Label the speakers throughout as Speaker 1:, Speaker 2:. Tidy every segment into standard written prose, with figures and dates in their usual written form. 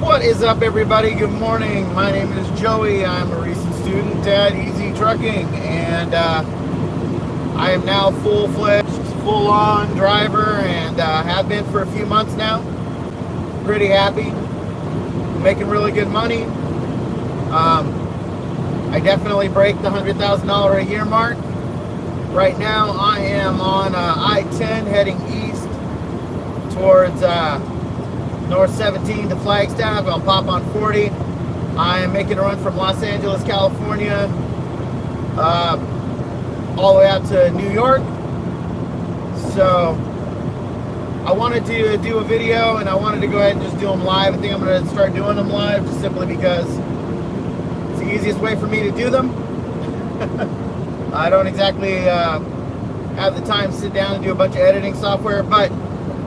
Speaker 1: What is up, everybody? Good morning. My name is Joey. I'm a recent student at Easy Trucking, and I am now full-fledged, full-on driver, and have been for a few months now. Pretty happy, making really good money. I definitely break the $100,000 a year mark. Right now, I am on I-10 heading east towards North 17 to Flagstaff. I'll pop on 40. I am making a run from Los Angeles, California, all the way out to New York. So I wanted to do a video, and I wanted to go ahead and just do them live. I think I'm going to start doing them live just simply because it's the easiest way for me to do them. I don't exactly have the time to sit down and do a bunch of editing software, but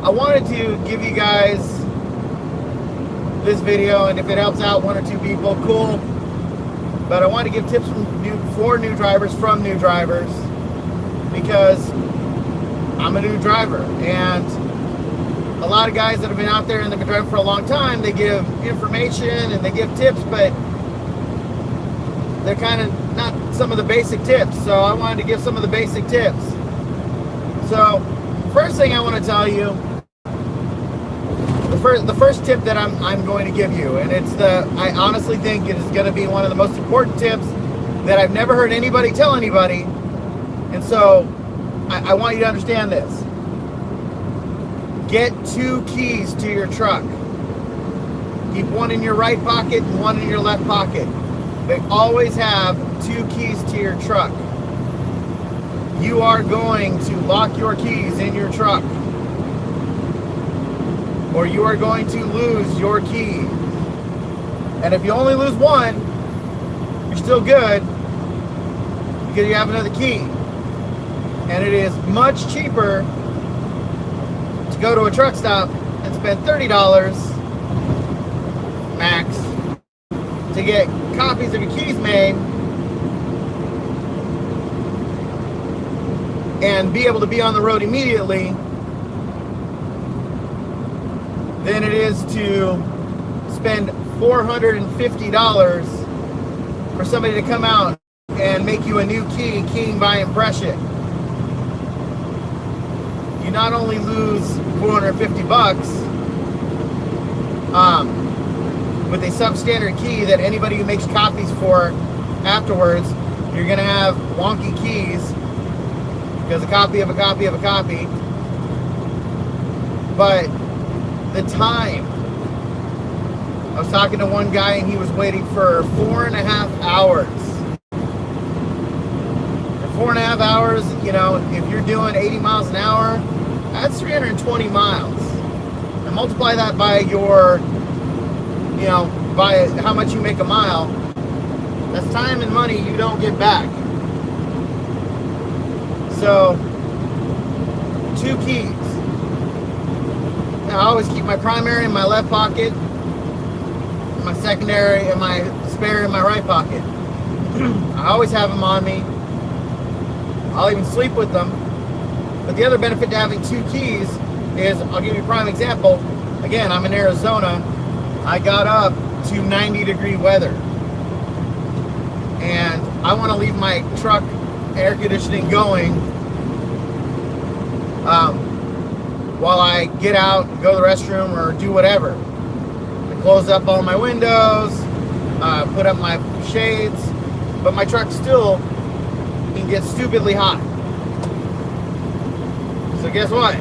Speaker 1: I wanted to give you guys this video, and if it helps out one or two people, cool. But I want to give tips for new drivers from new drivers, because I'm a new driver, and a lot of guys that have been out there and they've been driving for a long time, they give information and they give tips, but they're kind of not some of the basic tips. So I wanted to give some of the basic tips. So first thing I want to tell you, the first tip that I'm going to give you, and I honestly think it is going to be one of the most important tips that I've never heard anybody tell anybody, and so I want you to understand this. Get 2 keys to your truck. Keep one in your right pocket and one in your left pocket. But always have 2 keys to your truck. You are going to lock your keys in your truck, or you are going to lose your key. And if you only lose one, you're still good, because you have another key. And it is much cheaper to go to a truck stop and spend $30 max to get copies of your keys made and be able to be on the road immediately than it is to spend $450 for somebody to come out and make you a new key, keying by impression. You not only lose $450 with a substandard key that anybody who makes copies for afterwards, you're going to have wonky keys because a copy of a copy of a copy. But the time. I was talking to one guy and he was waiting for 4.5 hours. For 4.5 hours, you know, if you're doing 80 miles an hour, that's 320 miles. And multiply that by your, you know, by how much you make a mile. That's time and money you don't get back. So, 2 keys. I always keep my primary in my left pocket, my secondary and my spare in my right pocket. I always have them on me. I'll even sleep with them. But the other benefit to having 2 keys is, I'll give you a prime example. Again, I'm in Arizona. I got up to 90-degree weather, and I want to leave my truck air conditioning going while I get out and go to the restroom or do whatever. I close up all my windows, put up my shades, but my truck still can get stupidly hot. So guess what?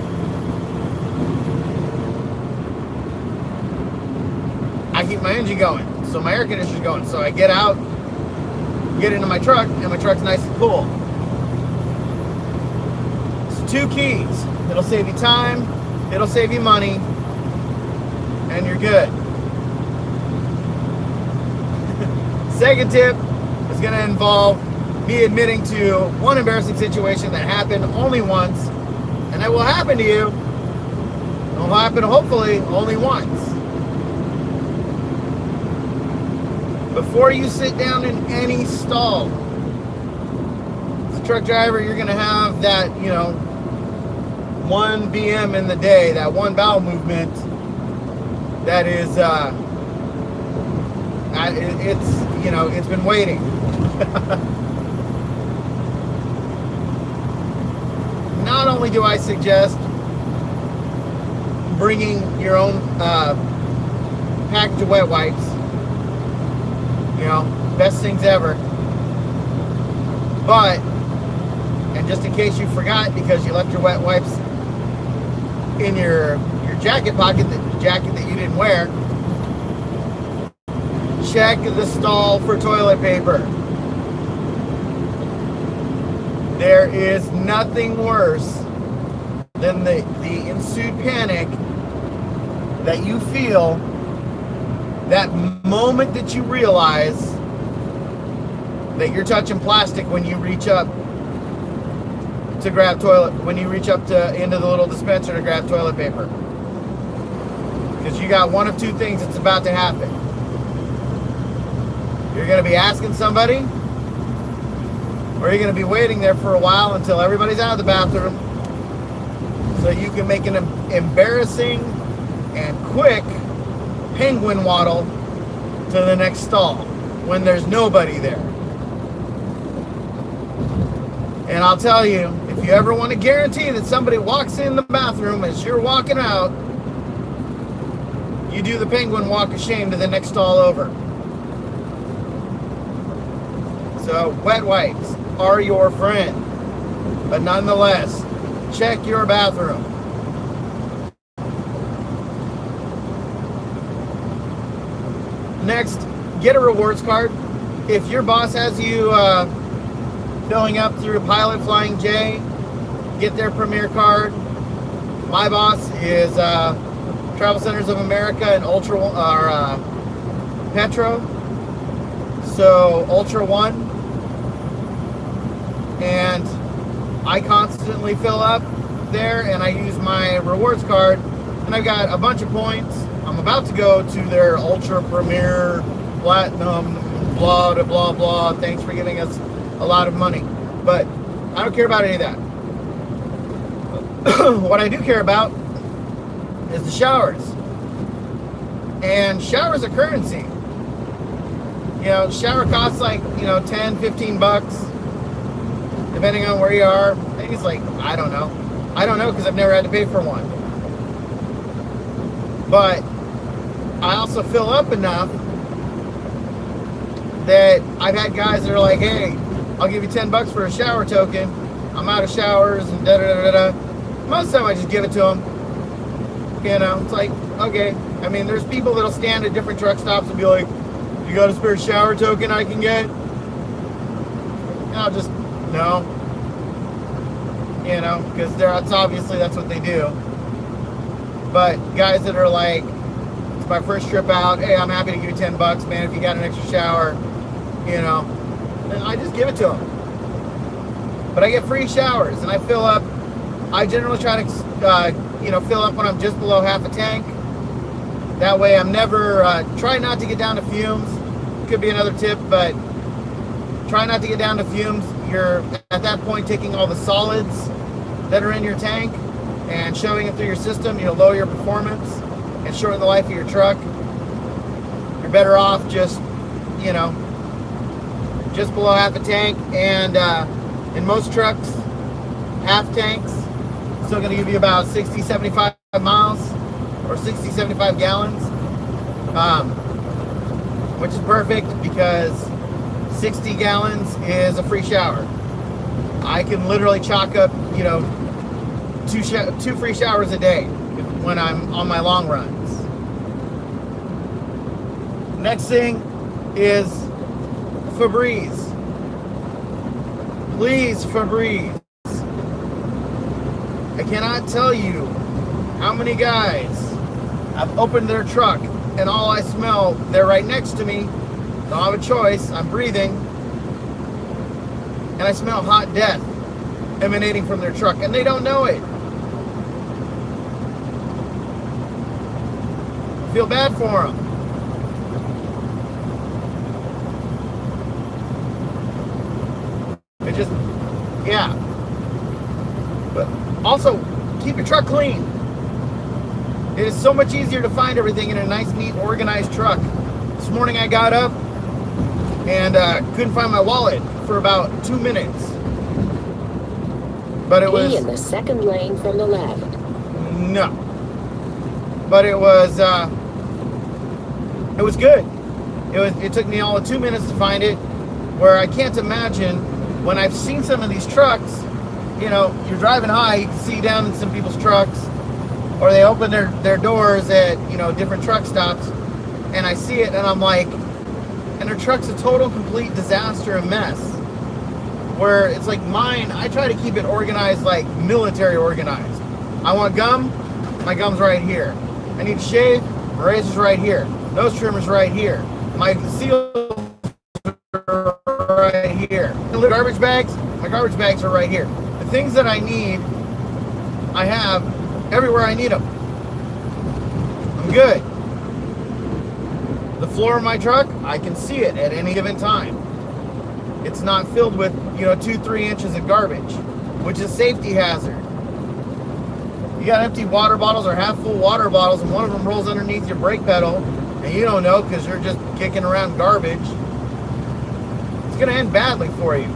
Speaker 1: I keep my engine going, so my air conditioner's going. So I get out, get into my truck, and my truck's nice and cool. So 2 keys. It'll save you time, it'll save you money, and you're good. Second tip is going to involve me admitting to one embarrassing situation that happened only once, and that will happen to you. It will happen, hopefully, only once. Before you sit down in any stall, as a truck driver, you're going to have that, you know, 1 BM in the day, that one bowel movement that is It's been waiting. Not only do I suggest bringing your own package of wet wipes, best things ever, but, and just in case you forgot because you left your wet wipes in your jacket pocket, the jacket that you didn't wear, check the stall for toilet paper. There is nothing worse than the ensued panic that you feel that moment that you realize that you're touching plastic when you reach up to grab into the little dispenser to grab toilet paper. Because you got one of two things that's about to happen. You're going to be asking somebody, or you're going to be waiting there for a while until everybody's out of the bathroom so you can make an embarrassing and quick penguin waddle to the next stall when there's nobody there. And I'll tell you, if you ever want to guarantee that somebody walks in the bathroom as you're walking out, you do the penguin walk of shame to the next stall over. So wet wipes are your friend, but nonetheless, check your bathroom. Next, get a rewards card. If your boss has you filling up through Pilot Flying J, get their Premier card. My boss is Travel Centers of America and Petro. So Ultra One. And I constantly fill up there, and I use my rewards card, and I've got a bunch of points. I'm about to go to their Ultra Premier Platinum, blah, blah, blah, blah. Thanks for giving us a lot of money. But I don't care about any of that. What I do care about is the showers. And showers are currency. Shower costs like, 10, 15 bucks. Depending on where you are. I think it's like, I don't know because I've never had to pay for one. But I also fill up enough that I've had guys that are like, hey, I'll give you 10 bucks for a shower token. I'm out of showers and da-da-da-da-da. Most of the time I just give it to them. It's like, okay. I mean, there's people that'll stand at different truck stops and be like, you got a spare shower token I can get? And I'll just, no. Because it's obviously that's what they do. But guys that are like, it's my first trip out, hey, I'm happy to give you 10 bucks, man, if you got an extra shower, and I just give it to them. But I get free showers, and I fill up. I generally try to, fill up when I'm just below half a tank. That way I'm never, try not to get down to fumes. Could be another tip, but try not to get down to fumes. You're at that point taking all the solids that are in your tank and shoving it through your system. You'll lower your performance and shorten the life of your truck. You're better off just below half a tank. And in most trucks, half tanks still going to give you about 60, 75 miles or 60, 75 gallons, which is perfect because 60 gallons is a free shower. I can literally chalk up, two free showers a day when I'm on my long runs. Next thing is Febreze. Please, Febreze. I cannot tell you how many guys have opened their truck and all I smell, they're right next to me. Don't have a choice. I'm breathing. And I smell hot death emanating from their truck, and they don't know it. I feel bad for them. It just, yeah. But also, keep your truck clean. It is so much easier to find everything in a nice, neat, organized truck. This morning I got up and couldn't find my wallet for about 2 minutes. But it was
Speaker 2: in the second lane from the left.
Speaker 1: No. But it was good. It took me all of 2 minutes to find it, where I can't imagine when I've seen some of these trucks, you know, you're driving high, you can see down in some people's trucks, or they open their doors at, you know, different truck stops, and I see it and I'm like, and their truck's a total complete disaster and mess. Where it's like mine, I try to keep it organized, like military organized. I want gum, my gum's right here. I need to shave, my razor's right here. Nose trimmer's right here. My seals are right here. The garbage bags, my garbage bags are right here. The things that I need, I have everywhere I need them. I'm good. The floor of my truck, I can see it at any given time. It's not filled with, you know, 2-3 inches of garbage, which is a safety hazard. You got empty water bottles or half full water bottles, and one of them rolls underneath your brake pedal, and you don't know because you're just kicking around garbage. It's going to end badly for you.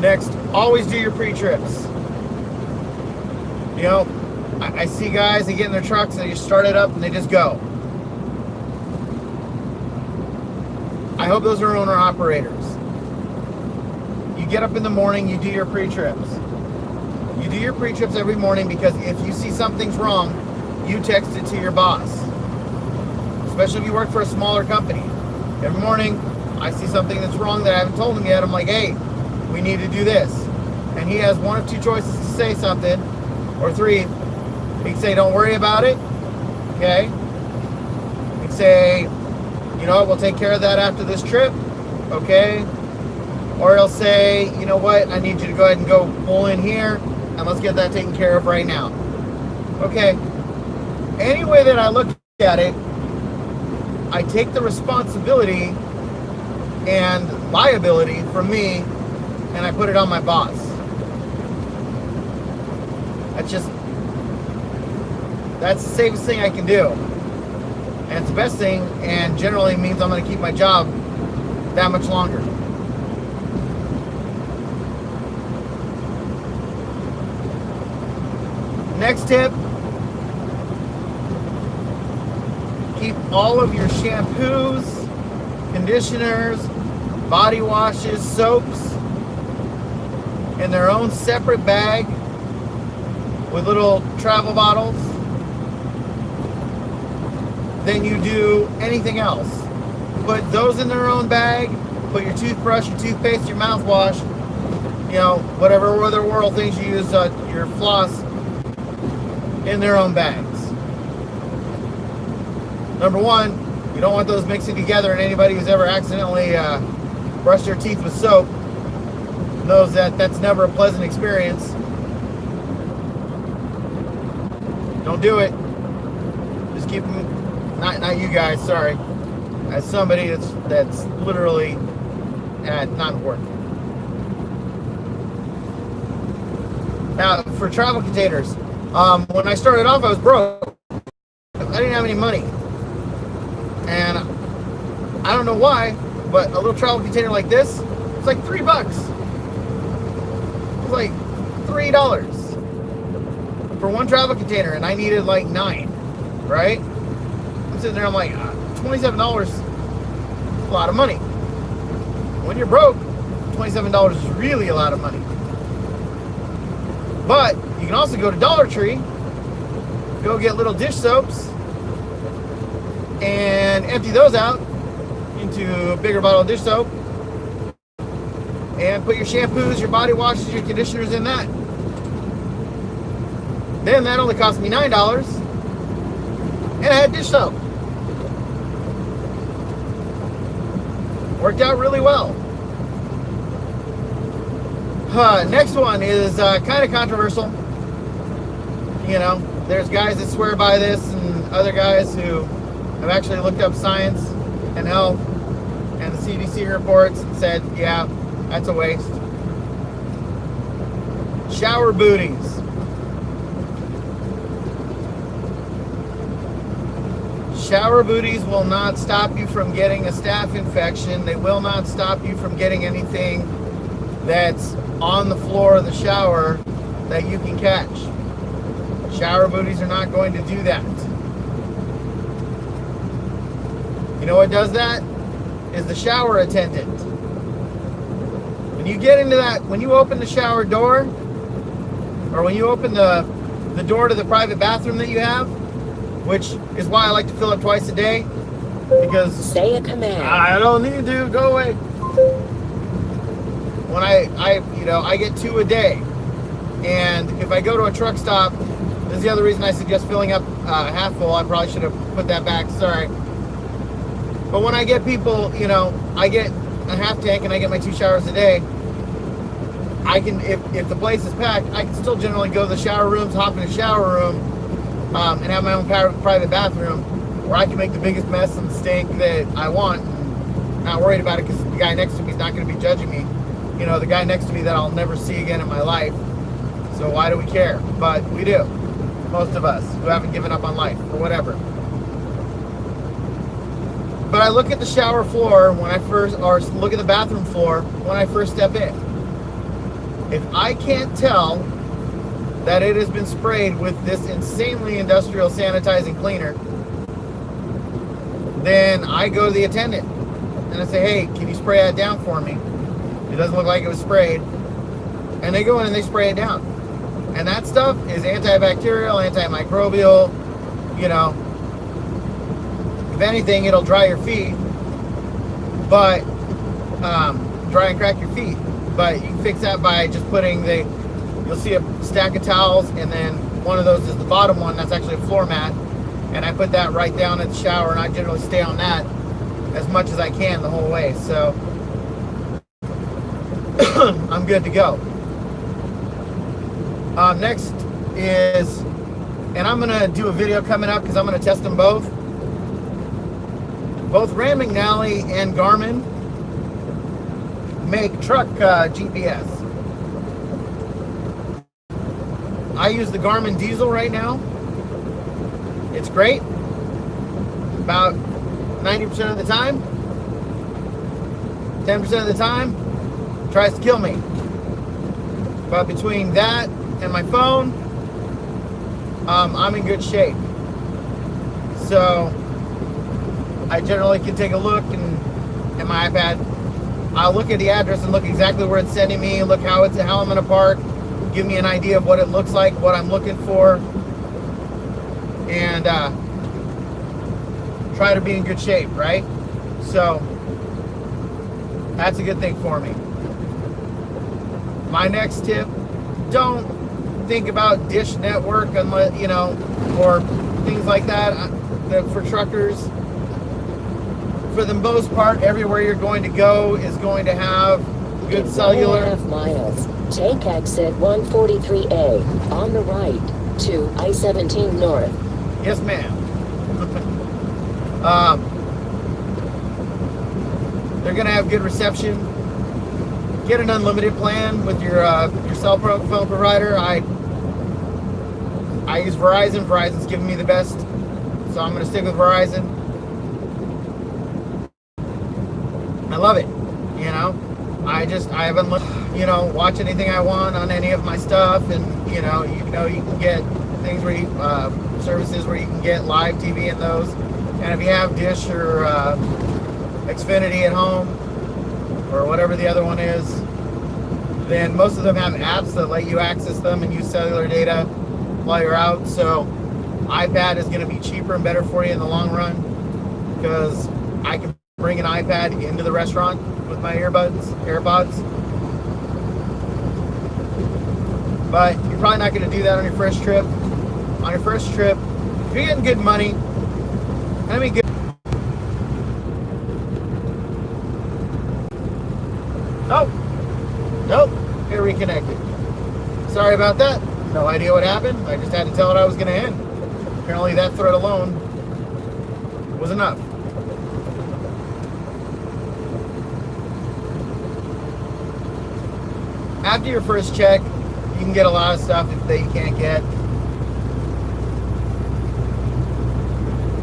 Speaker 1: Next, always do your pre-trips. You know, I see guys, they get in their trucks and they just start it up and they just go. I hope those are owner-operators. You get up in the morning, you do your pre-trips. You do your pre-trips every morning because if you see something's wrong, you text it to your boss. Especially if you work for a smaller company. Every morning, I see something that's wrong that I haven't told him yet. I'm like, hey, we need to do this. And he has one of two choices to say something. Or three, he can say, don't worry about it, okay? He can say, you know what, we'll take care of that after this trip, okay? Or he'll say, you know what, I need you to go ahead and go pull in here, and let's get that taken care of right now. Okay, any way that I look at it, I take the responsibility and liability from me, and I put it on my boss. That's the safest thing I can do. And it's the best thing, and generally means I'm going to keep my job that much longer. Next tip, keep all of your shampoos, conditioners, body washes, soaps in their own separate bag with little travel bottles than you do anything else. Put those in their own bag, put your toothbrush, your toothpaste, your mouthwash, you know, whatever other world things you use, your floss, in their own bags. Number one, you don't want those mixing together, and anybody who's ever accidentally brushed their teeth with soap knows that that's never a pleasant experience. Don't do it. Just keep them, not you guys, sorry. As somebody that's literally not important. Now, for travel containers, when I started off, I was broke. I didn't have any money. And I don't know why, but a little travel container like this, it's like $3. It's like $3 for one travel container, and I needed like 9, right? I'm sitting there, I'm like, $27 is a lot of money. When you're broke, $27 is really a lot of money. But you can also go to Dollar Tree, go get little dish soaps, and empty those out into a bigger bottle of dish soap, and put your shampoos, your body washes, your conditioners in that. Then that only cost me $9, and I had dish soap. Worked out really well. Next one is kind of controversial. You know, there's guys that swear by this, and other guys who have actually looked up science and health and the CDC reports and said, yeah, that's a waste. Shower booties. Shower booties will not stop you from getting a staph infection. They will not stop you from getting anything that's on the floor of the shower that you can catch. Shower booties are not going to do that. You know what does that? Is the shower attendant. When you get into that, when you open the shower door, or when you open the door to the private bathroom that you have, which is why I like to fill it twice a day, because
Speaker 2: Say a command.
Speaker 1: I don't need to, go away. When I get 2 a day, and if I go to a truck stop, this is the other reason I suggest filling up half full. I probably should have put that back, sorry. But when I get people, I get a half tank and I get my 2 showers a day, I can, if the place is packed, I can still generally go to the shower rooms, hop in the shower room, and have my own private bathroom where I can make the biggest mess and stink that I want. And not worried about it because the guy next to me is not going to be judging me. The guy next to me that I'll never see again in my life. So why do we care? But we do. Most of us who haven't given up on life or whatever. But I look at the shower floor or look at the bathroom floor when I first step in. If I can't tell that it has been sprayed with this insanely industrial sanitizing cleaner, then I go to the attendant and I say, hey, can you spray that down for me? It doesn't look like it was sprayed. And they go in and they spray it down. And that stuff is antibacterial, antimicrobial, if anything, it'll dry your feet, but dry and crack your feet. But you can fix that by just putting you'll see a stack of towels, and then one of those is the bottom one. That's actually a floor mat. And I put that right down at the shower, and I generally stay on that as much as I can the whole way. So I'm good to go. Next is, and I'm going to do a video coming up because I'm going to test them both. Both Rand McNally and Garmin make truck GPS. I use the Garmin Diesel right now. It's great. About 90% of the time. 10% of the time, tries to kill me. But between that and my phone, I'm in good shape. So I generally can take a look and my iPad. I'll look at the address and look exactly where it's sending me, look how I'm going to park, give me an idea of what it looks like, what I'm looking for, and try to be in good shape, right? So that's a good thing for me. My next tip, don't think about Dish Network unless, or things like that for truckers. For the most part, everywhere you're going to go is going to have good cellular.
Speaker 2: 1.5 miles. Take exit 143A on the right to I-17 North.
Speaker 1: Yes, ma'am. They're going to have good reception. Get an unlimited plan with your cell phone provider. I use Verizon. Verizon's giving me the best, so I'm going to stick with Verizon. I love it. I haven't watch anything I want on any of my stuff, and you can get things where services where you can get live TV in those. And if you have Dish or Xfinity at home or whatever the other one is, then most of them have apps that let you access them and use cellular data while you're out. So iPad is going to be cheaper and better for you in the long run, because I can bring an iPad into the restaurant with my AirPods. But you're probably not going to do that on your first trip. On your first trip, if you're getting good money, Oh, nope, get reconnected. Sorry about that. No idea what happened. I just had to tell it I was going to end. Apparently that thread alone was enough. After your first check, You can get a lot of stuff that you can't get.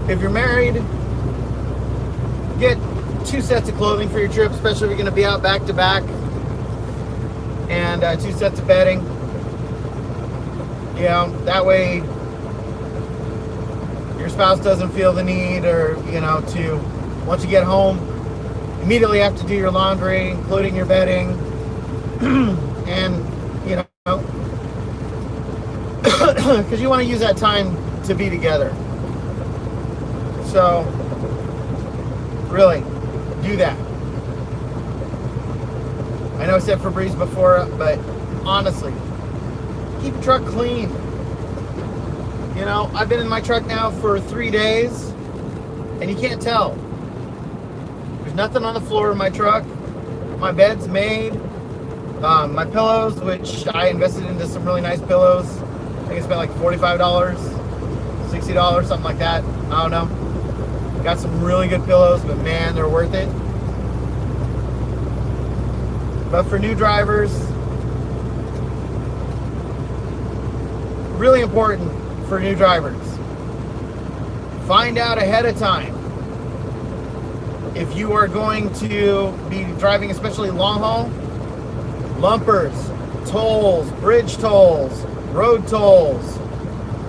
Speaker 1: If you're married, get 2 sets of clothing for your trip, especially if you're going to be out back to back, and 2 sets of bedding. You know, that way your spouse doesn't feel the need, or to, once you get home, immediately have to do your laundry, including your bedding, and because you want to use that time to be together. So really do that. I know I said Febreze before, but honestly, keep your truck clean. I've been in my truck now for 3 days, and you can't tell. There's nothing on the floor of my truck. My bed's made. My pillows, which I invested into some really nice pillows. I think I spent like $45, $60, something like that. I don't know. Got some really good pillows, but man, they're worth it. But for new drivers, really important for new drivers, find out ahead of time if you are going to be driving, especially long haul, lumpers, tolls, bridge tolls, road tolls.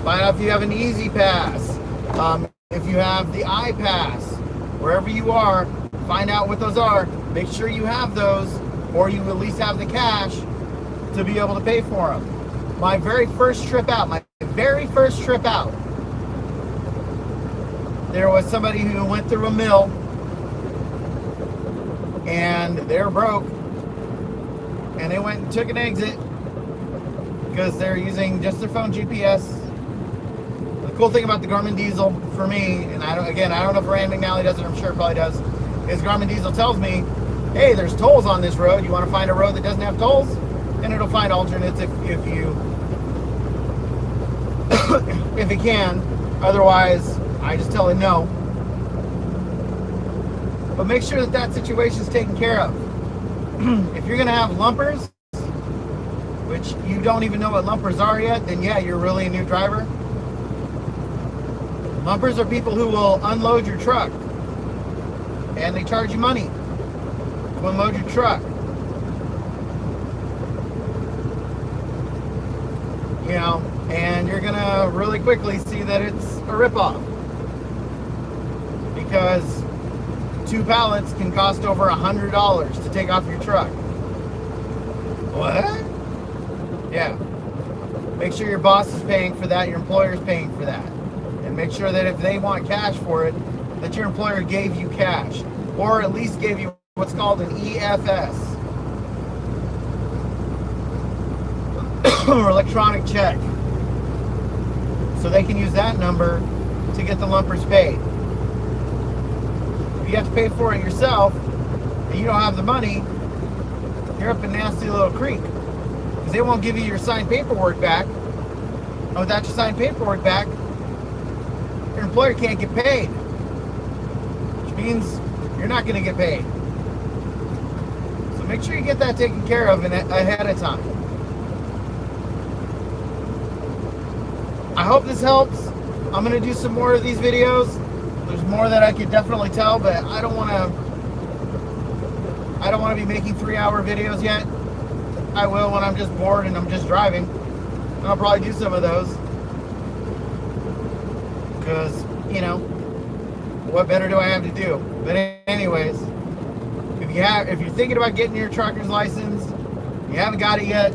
Speaker 1: Find out if you have an Easy Pass, if you have the iPass, wherever you are, find out what those are. Make sure you have those, or you at least have the cash to be able to pay for them. My very first trip out, there was somebody who went through a mill, and they're broke, and they went and took an exit because they're using just their phone GPS. The cool thing about the Garmin Diesel for me, and I don't know if Rand McNally does it, I'm sure it probably does, is Garmin Diesel tells me, hey, there's tolls on this road. You want to find a road that doesn't have tolls? And it'll find alternates if it can. Otherwise, I just tell it no. But make sure that situation is taken care of. If you're going to have lumpers, which you don't even know what lumpers are yet, then yeah, you're really a new driver. Lumpers are people who will unload your truck, and they charge you money to unload your truck. And you're gonna really quickly see that it's a ripoff, because 2 pallets can cost over $100 to take off your truck. What? Yeah. Make sure your boss is paying for that, your employer is paying for that. And make sure that if they want cash for it, that your employer gave you cash, or at least gave you what's called an EFS, or electronic check, so they can use that number to get the lumpers paid. If you have to pay for it yourself and you don't have the money, you're up a nasty little creek, because they won't give you your signed paperwork back. And without your signed paperwork back, your employer can't get paid, which means you're not going to get paid. So make sure you get that taken care of ahead of time. I hope this helps. I'm going to do some more of these videos. There's more that I could definitely tell, but I don't want to be making 3-hour videos yet. I will when I'm just bored and I'm just driving. And I'll probably do some of those, because what better do I have to do? But anyways, if you're thinking about getting your trucker's license, you haven't got it yet,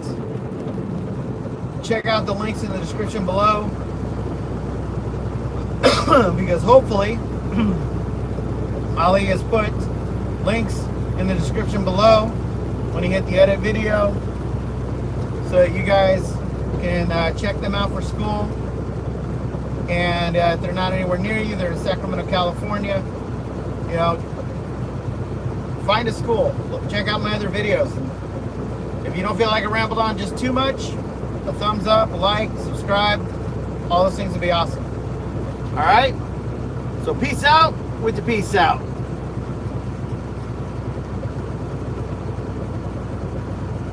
Speaker 1: check out the links in the description below, because hopefully Ali has put links in the description below when you hit the edit video, so that you guys can check them out for school. And if they're not anywhere near you, they're in Sacramento, California, find a school. Check out my other videos. If you don't feel like I rambled on just too much, a thumbs up, a like, subscribe, all those things would be awesome. All right? So peace out with the peace out.